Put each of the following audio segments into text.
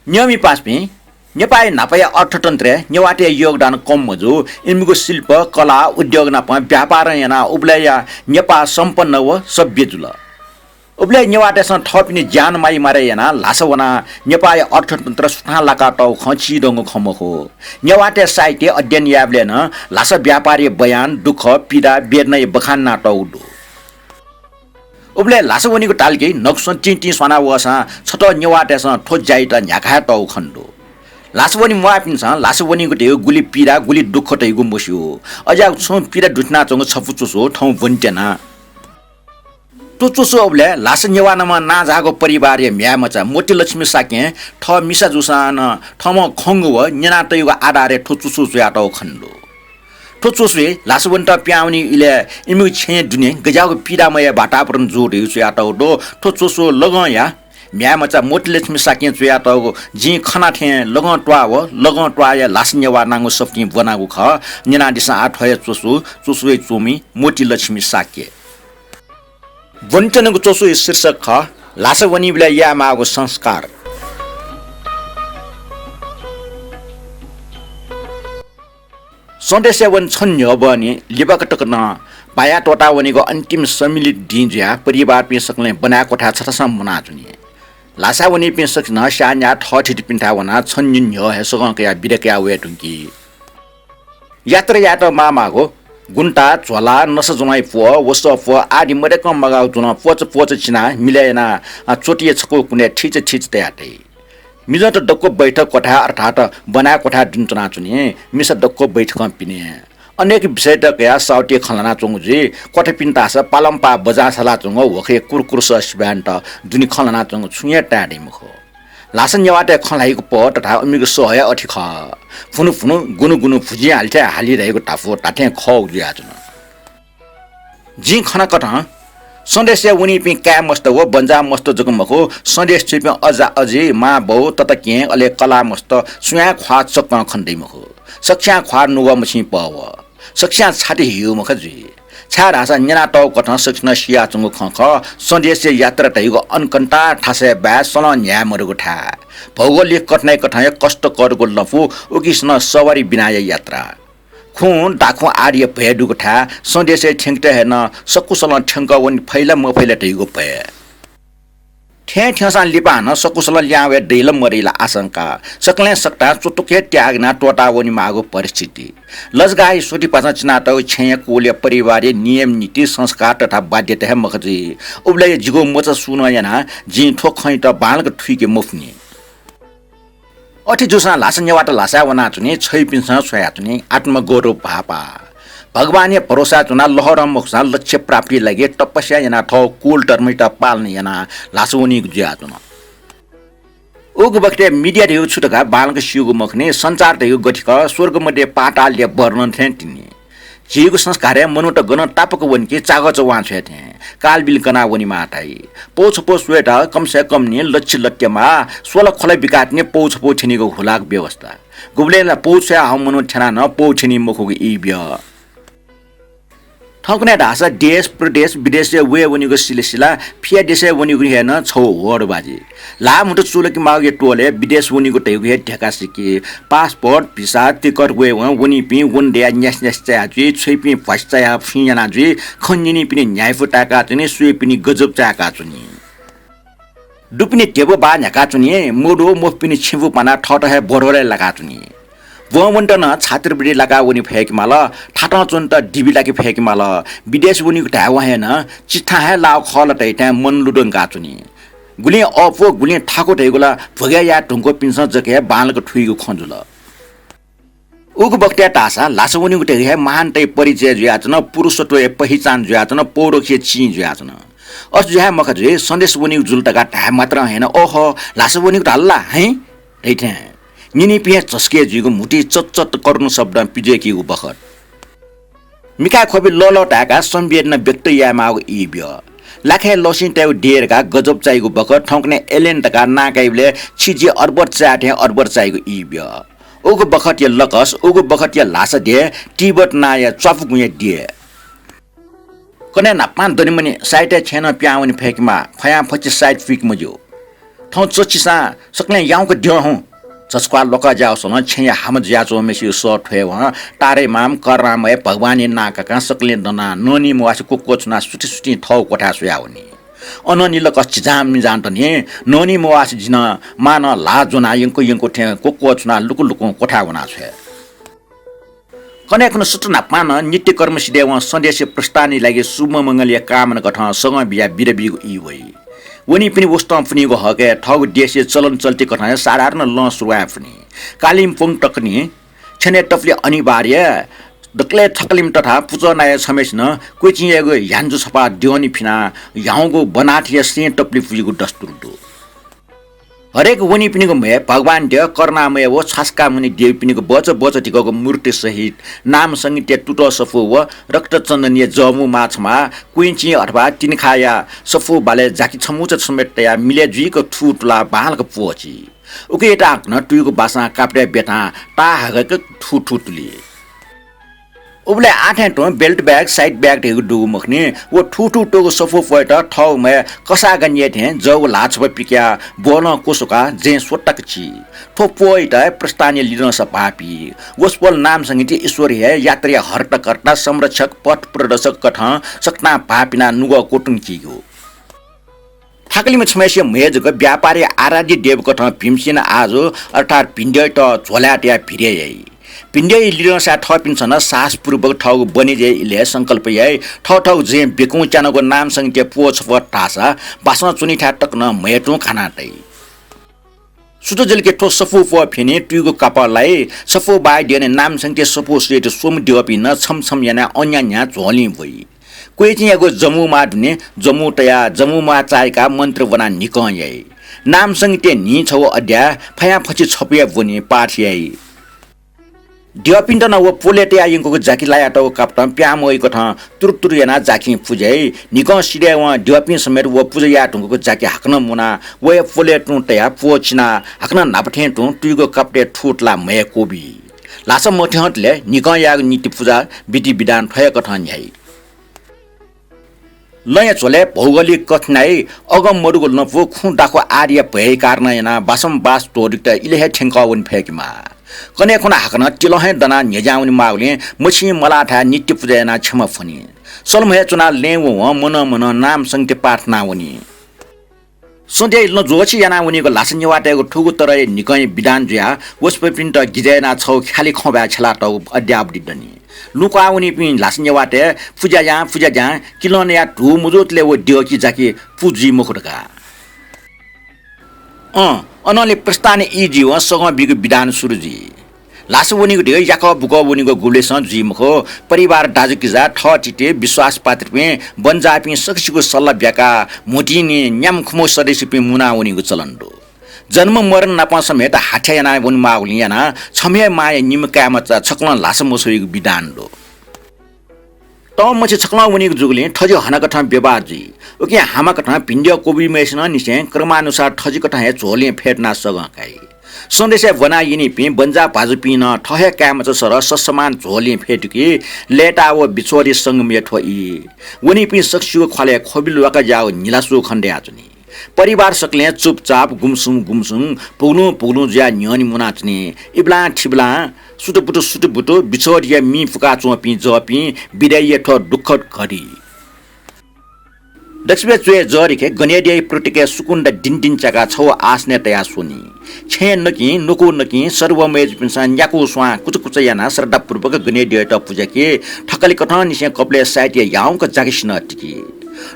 नियमी पासपी नेपाली नापाया अर्थतन्त्र नेवाटे योगदान कम मजु इनको शिल्प कला उद्योग नापा व्यापार याना उब्लया नेपा सम्पन्न व सभ्य जुल उब्ले नेवाटेसँग थपिने ज्यान माई मारे याना लासवना नेपाली अर्थतन्त्र सुठा लाका टाउ खची दंग खमखो नेवाटे साहित्य अध्ययन याबले न लास व्यापारी बयान दुख पीडा बेर्नै बखान नाटौ दु उब्ले लासवनीको टालके नक्सन चिन्टी सना वसा छट नेवाटेसँग ठोज जाइत न्याखा टाउ खण्डो लासवनी मुआपिन्छ लासवनीको टेउ गुली पीडा गुली दुख टेगु मस्यो अझा छ पीडा दुठना चंग छपुचुसो ठौ वन्टेना टुचुसो उब्ले लास नेवानमा नाजाको परिवार म्यामचा मोटिलक्ष्मी शाक्य ठ मिसा जुसान ठम खंग व नेना टेगु आधारे ठुचुसो ज्याटौ खण्डो ठुचुसुए लासवन्ट प्याउनी इले इमु छे दुने गजाको पीडामय बाटापरन जोडे ज्याटौ दो ठुचुसो लगया म्यामचा मोटिलक्ष्मी शाक्य ज्याटौ जी खना थे लगन ट्वा या लास नेवा नांगो सफ्टी बनागु ख नेना दिसा आठय चुसुए चोमी मोटिलक्ष्मी शाक्य वन्चनको चोसो शीर्षक ख लासवनी बिला यामाको संस्कार सन्देशवन छन्य बनी लिबाकटकन पाया टोटावनीको अन्तिम सम्मिलित दिन्ज्या परिवार पे सकले बनाएको ठा छटसम मनाजुनी लासावनी पे सक्न शान्या ठठिट पिन्ठावना छन्यन हे सगकया बिरकया वेटुकी यात्रा मामाको गुन्टा झोला नस जुनाइ फो वस फो आदि मरेकम मगाउ जुना पोच चिना मिलाएना चोटिए छको कुने ठिच तयाटे मिजत डक्को बैठक कोठा अर्थात बना कोठा जुन्चना चुने मिस डक्को बैठक पिने अनेक विषय तकया साउटे खलना चंगुजी कोठा पिन्तास पालम्पा बजा सला चंग वखे कुरकुरस सिबान्त दुनी खलना चंग छुया टाडे मुखो लासन नेवाटे खलाइको प तथा अमिको सहय अठिख फुनु गुनु फुजी हाल्थे हालिरहेको टाफो टाठे खौ ज्याजुन जी खना कठ सन्देश उनी पि क्या मस्त हो बन्जा मस्त जगमखो सन्देश छिपे अझै मा बौ तत के अले कला मस्त सुया ख्वा चक खण्दै मखो सक्षा ख्वा नुग मछि पव सक्षा छाटे हिउ मखजी छा रासा नेना टाउ कठ सक्न सिया चंगु खख सन्देश यात्रा तैगो अनकन्टा ठासे बा सल न्यामरगु ठा भौगोलिक कठनाइ कठाय कष्ट करगो लफु उकिसन सवारी बिनाय यात्रा खुन दाखु आर्य भएडुको ठा सन्देश ठेंगटे हेन सकुसल ठेंग वन फैला म फैला तैगो भए ठेसा लिपान सकुसल ल्यावे दैल मरिला आशंका सकले सक्ता चुटुके त्यागना टोटावनी मागो परिस्थिति लजगाई सोटी पासा चिनाटो छे कोले परिवार नियम नीति संस्कार तथा बाध्यता मखजी उब्ले जिगो मोच सुन याना जी ठोक खै त बालक ठुके मुफ्नी अठी जुसा लासन्यबाट लासा वना चुने छै पिन्स सोया चुने आत्मगौरव पापा भगवान भरोसा चुना लहर मुखसा लक्ष्य प्राप्ति लागि तपस्या याना ठौ कुल टर्मिट पाल्ने याना लासोनी ज्या चुना उग बक्ते मिडिया देउ छुटका बालक सिउगु मखने संचार देउ गठिक स्वर्ग मध्ये पातालले वर्णन थे तिनी जीवको संस्कार मनुट गन तापक वनके चागच वाछे थे कालबिल कना वनी माथाई पोछपो स्वेट कमसे कम ने लक्ष्य लट्यमा 16 खलै विकाट्ने पोछपो छिनीको हुलाक व्यवस्था गुबलेला पोछ्या हम मनु छना न पोछिनी मुखको इब्य ठकुने ढासा देश प्रदेश विदेश वे वनीको सिलसिला फिया देश वनीको हेन छौ होड बाजी लामुट चुलकी मागे टोले विदेश वनीको टेगु ढेका सिके पासपोर्ट भिसा टिकट वे वनी पि वनडे न्यास चाजी छैपि फस्चाया फियाना जी खन्जिनी पनि न्याय फुटाका चनि सुए पनि गजब चाका चुनी दुपिने टेबो बा न्याका चुनी मोडो मोपिनी छिबु पाना ठटहे बरोले लगा चुनी वमन्टन छात्रवृत्ति लगा उनी फेक माल ठाटा चुन्त डिबी लागि फेक माल विदेश उनी ढावा हेन चिठा हे लाउ खल तैटा मन लुडन गाचुनी गुली अफो गुली ठाको ढेगुला भग्या या ढुंगको पिन्स जके बालको ठुइको खंजुल उग बक्त्या टासा लासउनी ढेगे महान तै परिचय ज्याचन पुरुषत्व पहिचान ज्याचन पौरखिय ची ज्याचन अस ज्या मखजे सन्देश उनी जुलटका ढा मात्र हैन ओहो लासउनी ढल्ला है दैथे निनी पिया चस्के जिगो मुटी चच्चत कर्नु शब्द पिजेकीको बखत मिका खोबी ललो ढाका संवेदना व्यक्त यामाको इब्य लाखे लसिन ट्याउ डेरका गजब चाहिको बखत ठौकने एलेन टका नाकाइले छिजी अर्बर चाटे अर्बर चाहिको इब्य ओगो बखत या लकस ओगो बखत या लासा दे टिबट नाया चफुगुए दिए कने नापान दनिमनि साइटे छेन प्याउनी फेकमा खया फछि साइड फिक मजो ठाउँ चचिसा सक्ने याउको ड्यो हूँ जसका लोका जाओसन छेया हम ज्याचो मेसी सो ठे व तारे माम करामय भगवानी नाका सकले दना नोनी मवास कोकोचना सुटी सुटी ठौ कोठा सुया हुनी अननिल कच्ची जाम जान्तनी नोनी मवास जिन मान ला जोना यंको ठे कोकोचना लुकु लुकु कोठा हुना छे कनेकन सुटना पान नित्य कर्म सिदेव सन्देश प्रस्थानी लागि शुभ मंगलीय कामना गठ सग बिया बिरबिगु ई वई वनी पनि वस्तु पनि गो हके ठग देशे चलन चल्ती कथा साधारण ल सुवा पनि कालिम्पोङ टक्नी छने टफले अनिवार्य दक्ले थकलिम तथा पुजनाय समेसन कोचिएको यान्जु सपा दियोनी फिना याउको बनाथिया से टपली पुजिको दस्तुर दो हरेक वनी पिनीको मे भगवान देव कर्णामय वो छासका मुनि देव पिनीको बच टिकको मूर्ति सहित नाम संगीत टुटो सफु व रक्त चन्दनीय जमु माछमा कुइची अथवा तिनखाया सफु बाले जाकी छमुच समेटया मिले जुइको ठुटला बालको पोची उके टाक्न टुइको बासा काप्रे बेटा ता हगको ठुटुटली उबले आठे टो बेल्ट बैग साइड बैग ढेगु डुगु मखने वो ठुटु टोगु सफो फट ठौ मे कसा गन्ये थे जौ लाछ पिक्या बोन कोसुका जे सोटक छि थो पोइट प्रस्थानीय लिन स पापी गोस्पल नाम संगीत ईश्वर है यात्री हर्ट कर्ता संरक्षक पथ प्रदर्शक कठ सक्ना पापिना नुग कोटुङ किगो ठाकलीमा छमेसिय मेजको व्यापारी आराध्य देव कठ भीमसेन आज अर्थात पिण्डय त झोल्याट्या भिरे पिण्डय लिरसा थपिन्छन साहसपूर्वक ठग बनिजे इले संकल्प यै ठौ जे बेकु चानको नाम संख्या पोछ टासा बासना चुनी ठाटक न मेटु खानाटै सुतो जलके ठो सफु प फेने टुगो कपाललाई सफु बाइ दिने नाम संख्या सफु सेट सोम दिवपि न छमछम याना अन्यान्या झोली भई कोही चियाको जमुमा दुने जमुटया जमुमा चायका मन्त्र बना निकयै नाम संख्या नि छौ अड्या फया फछि छपिया बनि पाठियै दियपिन्ट न वो पोलेटे आयंको जाकी लायाटो काप्टम प्यामोइ कथा तुरतुर याना जाकी पुजै निक सिडे व दियपिन समेत वो पुजया टुको जाकी हकन मुना वो पोलेटु तया पोचना हकन नापठे टु टुगो काप्टे ठुटला मय कोबी लास मठहटले निक याग नीति पूजा विधि विधान थय कथा न्याय लय चले भौगोलिक कठिनाई अगम मरुगो नपो खुडाको आर्य भए कारण याना बासम बास तोरित इले ठेंकावन फेकमा कने खुना हकन तिलहे दना नेजाउनी मागले मछि मलाठा नित्य पूजना क्षमा फनी सलमहे चुना लेव मन नाम संख्या प्रार्थना वनी सोधे न जोछि याना उनीको लासन वाटेको ठुगु तरय निकै विधान जुया वस्पपिन्ट गिजेना छौ खाली खबा छला त अड्याबडी दनी लुका उनी पिन लासन वाटे पूजा जा किलोन या ठु मुजुतले वो दियोकी जाकी पूजी मुखडका अनले प्रस्थान ई जीवन सग बिग विधान सुरुजी लास वनीको ढे याक बुक वनीको गुलेस जिमखो परिवार दाजुकिजा ठ टिटे विश्वास पात्रपे बन्जापि सक्सिको सल्ला ब्याका मोटिनी न्याम खुमो सदस्यपि मुना वनीको चलन्दो जन्म मरण नापा समेत हाठ्याना वन माउलियाना छमे माय निमकामा छक्न लास मसोइको विधान दो त मछि छक्न वनीको जुगले ठजो हनकठा व्यवहारजी ओके हामा कठा पिण्ड कोबी मेसन निसे क्रमानुसार ठजी कठा हे झोले फेट्ना सगकाई सन्देश बनाइनी पि बन्जा भाजुपि न ठहे कामच सर ससमान झोले फेटकी लेटा व बिछोरी संगमे ठोई वनी पि सक्सियो खले खोबिल वका जाओ निलासु खण्डे आचनी परिवार सकले चुपचाप गुमसुम पुग्नु ज्या न्यनी मुनाच्ने इब्ला ठिब्ला सुटुपुटु बिछोरिया मी फुका चोपि जपि बिदाइए ठो दुःखद घडी दक्षिण चुए जरिके गनेडिया प्रतिके सुकुण्ड दिनदिन चका छौ आस्ने तया सुनि छे नकी नुकु नकी सर्वमेज पिन्सान याकु स्वा कुचकुच याना श्रद्धापूर्वक गनेडिया त पूजाके ठकली कथा निसे कपले साइटिया याउको जागिसन टिकी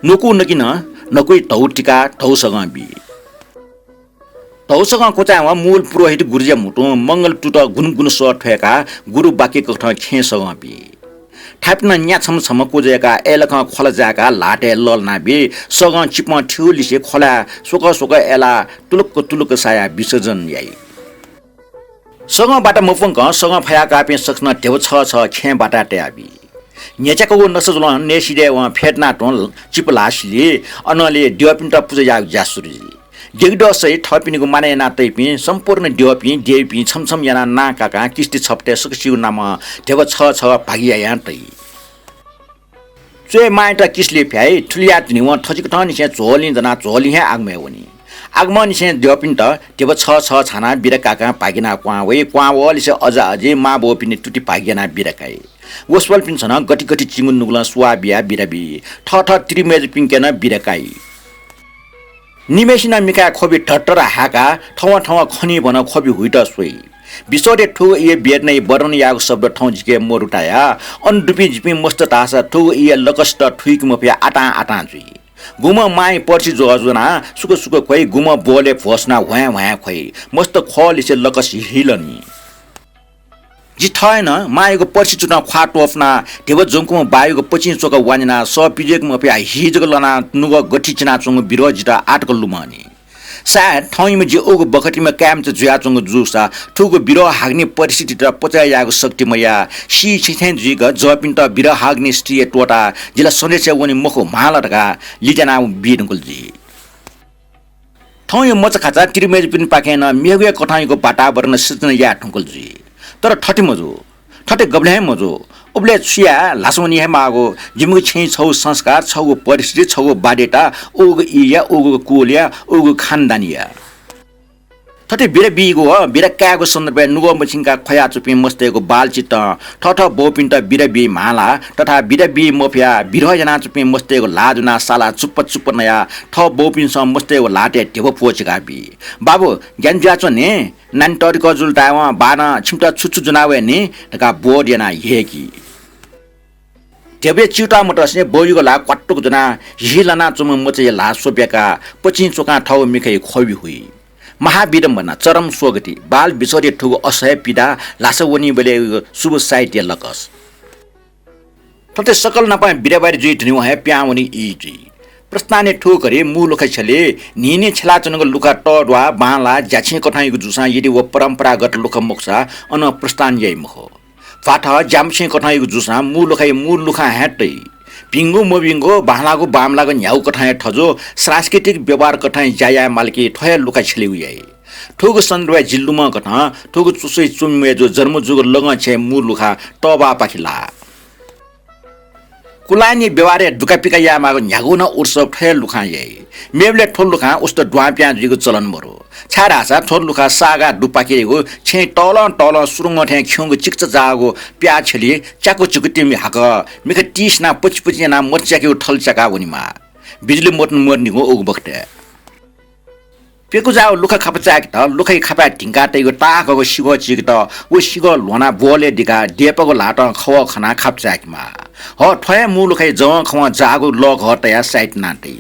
नुकु नकी न कोही तौटिका तौसगबी तौसग कोचावा मूल पुरोहित गुरुजे मुटु मंगल टुट गुनगुन सर ठेका गुरु बाकी कथा खेसगबी थाप्न न्या छम कोजेका एलख खलजाका लाटे लल नाबी सग चिपमा ठुलिसे खला सोक एला तुलुक साया विसर्जन याई सगबाट मफंक सग फयाका पे सक्न टेव छ खे बाटा ट्याबी नेचाको नसजुल नेसिदे व फेटना टोल चिपलासले अनले दियपिन्ट पूजा जासुरी देगडो सै थपिनीको माने नातै पि सम्पूर्ण दियपि देवपि छमछम याना नाकाका किस्ती छप्टे सक्सिउ नाम टेव छ भागिया यातै चोय माइटा किसले फ्याइ ठुलिया तिनी व थजिक ठनी से झोलिन जना झोली हे आगमे वनी आगमन से देपिन त टेब छ छाना बिरा काका पागिना क्वा वले से अझै मा बो पिने टुटी पागिना बिरा काई वसवल पिन छन गटी गटी चिंगुन नुगला सुवा बिया बिराबी ठ त्रिमेज पिंकेना बिरा काई निमेसिना मिका खोबी ठट्टर हाका ठौवा खनी भन खोबी हुइट सोई बिसोरे ठु ए बेर नै बरन याको शब्द ठौ जिके मोरुटाया अनडुपी जिपी मस्त तासा ठु ए लकस्ट ठुइक मफिया आटा जुई गुम माई पर्ची जो अजुना सुक खोइ गुम बोले फोस्ना व्या खोइ मस्त खलिसे लकस हिलनी जिठैन माएको पर्ची चुना ख्वाटोफना ढेव जोंकुम बायुको पछि चोक वानिना स पिजेक मफिया हिजको लना नुग गठी चिना चुङ बिरोजिटा आटको लुमानी सायद ठौइमा जे ओगो बखटीमा क्याम च जुया चुङ जुसा ठुको बिरो हाग्ने परिस्थिति त पचायाको शक्तिमया सी छिथेन जुग जपिन त बिरो हाग्ने स्ट्रिए टोटा जिला सन्देश वनि मखो मालटका लिजना बिरंकुल जी ठौइ मच खाचा तिरमेज पिन पाकेन मेगुया कठाइको वातावरण सृजना या ठुंकुल जी तर ठटे मजो ठटे गब्ले मजो उबले छिया लासोनी हे मागो जिमु छै छौ संस्कार छौ परिस्थिति छौ बाडेटा ओगो इया ओगो कोलिया ओगो खानदानिया ठटे बिरे बिगो बिरे कागो सन्दर्भ नुगो मछिनका खया चुपी मस्तेको बालचित ठठ बोपिन्ट बिरे बि माला तथा बिरे बि मफिया बिरह जना चुपी मस्तेको लाजुना साला चुप्प नया ठ बोपिन सम मस्तेको लाटे टेबो पोचका बि बाबु ज्ञान जाचो ने नान टरिको जुलटावा बाना छिमटा छुछु जुनावे ने तका बोड yana हेकी टेबे चिउटा मटसने बोयुको ला क्वाट्टुको जना हिलना चुम मचे ला सोप्याका पछि चोका ठाउँ मिखै खोबी हुई महाविडम्बना चरम स्वगति बाल बिसोरे ठुगो असह्य पीडा लासवनी बेले शुभ साहित्य लकस तते सकल नपाए बिरेबारी जुइ ठिनु है प्याउनी इजी प्रस्ताने ठोकरे मुलुखै छले निने छलाचनको लुका टडवा बाला ज्याछे कठाइको जुसा यदि व परम्परागत लुख मोक्सा अन प्रस्तान यइ मखो फाटा जामछे कठाइको जुसा मुल लुखा ह्याटै पिंगु मोबिंगो बाहलागो बामलागो न्याउ कठाय ठजो सांस्कृतिक व्यवहार कठाय जाया मालकी ठय लुका छलिउयै ठोगो सन्द्रवा जिल्लुमा कठा ठोगो चुसै चुम्मे जो जन्म जुग लग छे मु लुखा टबा पाखिला कुलानी व्यवहार दुकापिका यामागो न्यागुना उत्सव ठय लुखा यै मेबले ठोल लुखा उस्तो ड्वाप्या जिगो चलन मरो छारासा ठोल लुखा सागा डुपाकेको छे टल सुरुङ ठ्या खिउको चिक्च जागो प्या छली चाको चुकुटिमी हाक मिख टिसना पचपची ना मच्चाके ठल चका वनिमा बिजुली मोट्न मर्नीको ओग बक्टे पेको जाओ लुखा खपचाक त लुखै खपा ढिंगा तैको टाकको सिगो चिक त ओ सिगो लोना बोले दिका डेपको लाट खव खना खपचाकमा ह ठय मु लुखै ज खव जागो लग हटया साइट नाटै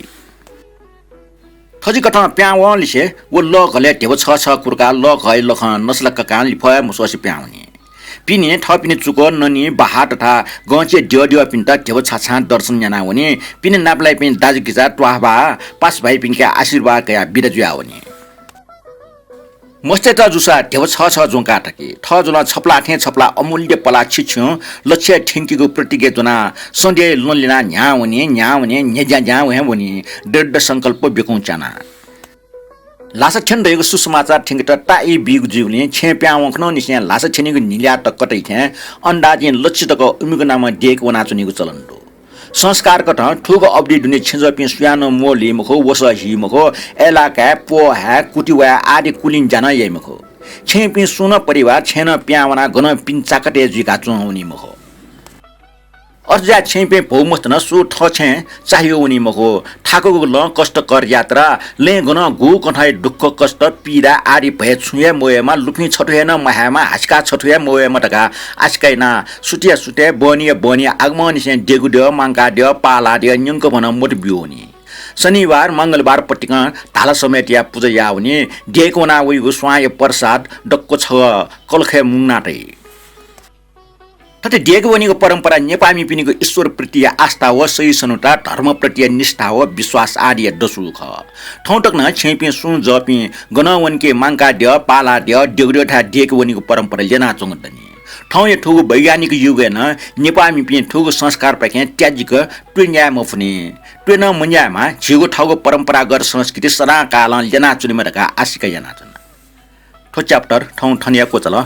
थजी कठा प्याव लिसे वो ल घले टेव छ कुरका ल घै लख नस्ल कका लिफय मुसोसी प्याउनी पिने थपिने चुको ननी बहा तथा गचे ड्यो पिन्ट टेव छाछा दर्शन जना वनी पिने नापलाई पिन दाजु किजा ट्वाहबा पास भाइ पिनका आशीर्वाद कया बिरजुया वनी मस्ते त जुसा टेव छ जोंका टके थ जुला छपला अमूल्य पला छिछु लक्ष्य ठिंकीको प्रतिज्ञा जुना सन्डे लोनलिना न्यावनी न्या वनी दृढ संकल्प बेकौचाना लासा छन्दैको सुसमाचार ठिंगट टाइ बिग जिउले छे प्यावखनो निसे लासा छेनीको निल्या टक्कटै थे अन्दाजिन लक्षितको उमिको नाम डेक वना चुनीको चलन दो संस्कार कठ ठुगो अवधि दुने छिजपि सुयानो मोली मखो वस हि मखो एलाका पो हा कुटिवा आदि कुलिन जान यै मखो छेपि सुन परिवार छेन प्यावना गन पिन्चाकटे जुका चुहौनी मखो अर्जा छेपे भौमस्त न सु ठ छे चाहियो उनी मखो ठाको ल कष्ट कर यात्रा ले गन गु कठाइ दुःख कष्ट पीडा आदि भए छुए मोयमा लुक्नी छटुएन महामा हासका छटुए मोयमा टका आस्कैना सुटिया बनिया आगमन से डेगु दे मांगा दे पाला दे न्यंक भन मोट बियोनी शनिबार मंगलबार पटिका ताला समेटिया पूजा याउने डेकोना उइगु स्वाय प्रसाद डक्को छ कलखे मुंगनाटै तथे डेगवनीको परम्परा नेपामी पिनीको ईश्वर प्रति आस्था व सही सनुता धर्म प्रति निष्ठा व विश्वास आदि दसुख ठौटक्न छेपी सुन जपी गनवनके मांका द्य पाला द्य डेगडोठा डेगवनीको परम्परा लेना चंगदनी ठौय ठुगु वैज्ञानिक युग न नेपामी पिनी ठुगु संस्कार पके त्याजिक ट्विन्या मफनी ट्वेन मुन्यामा झिगु ठगु परम्परागत संस्कृति सदा काल लेना चुनिमरका आशिका याना ठो च्याप्टर ठौ ठनिया कोचल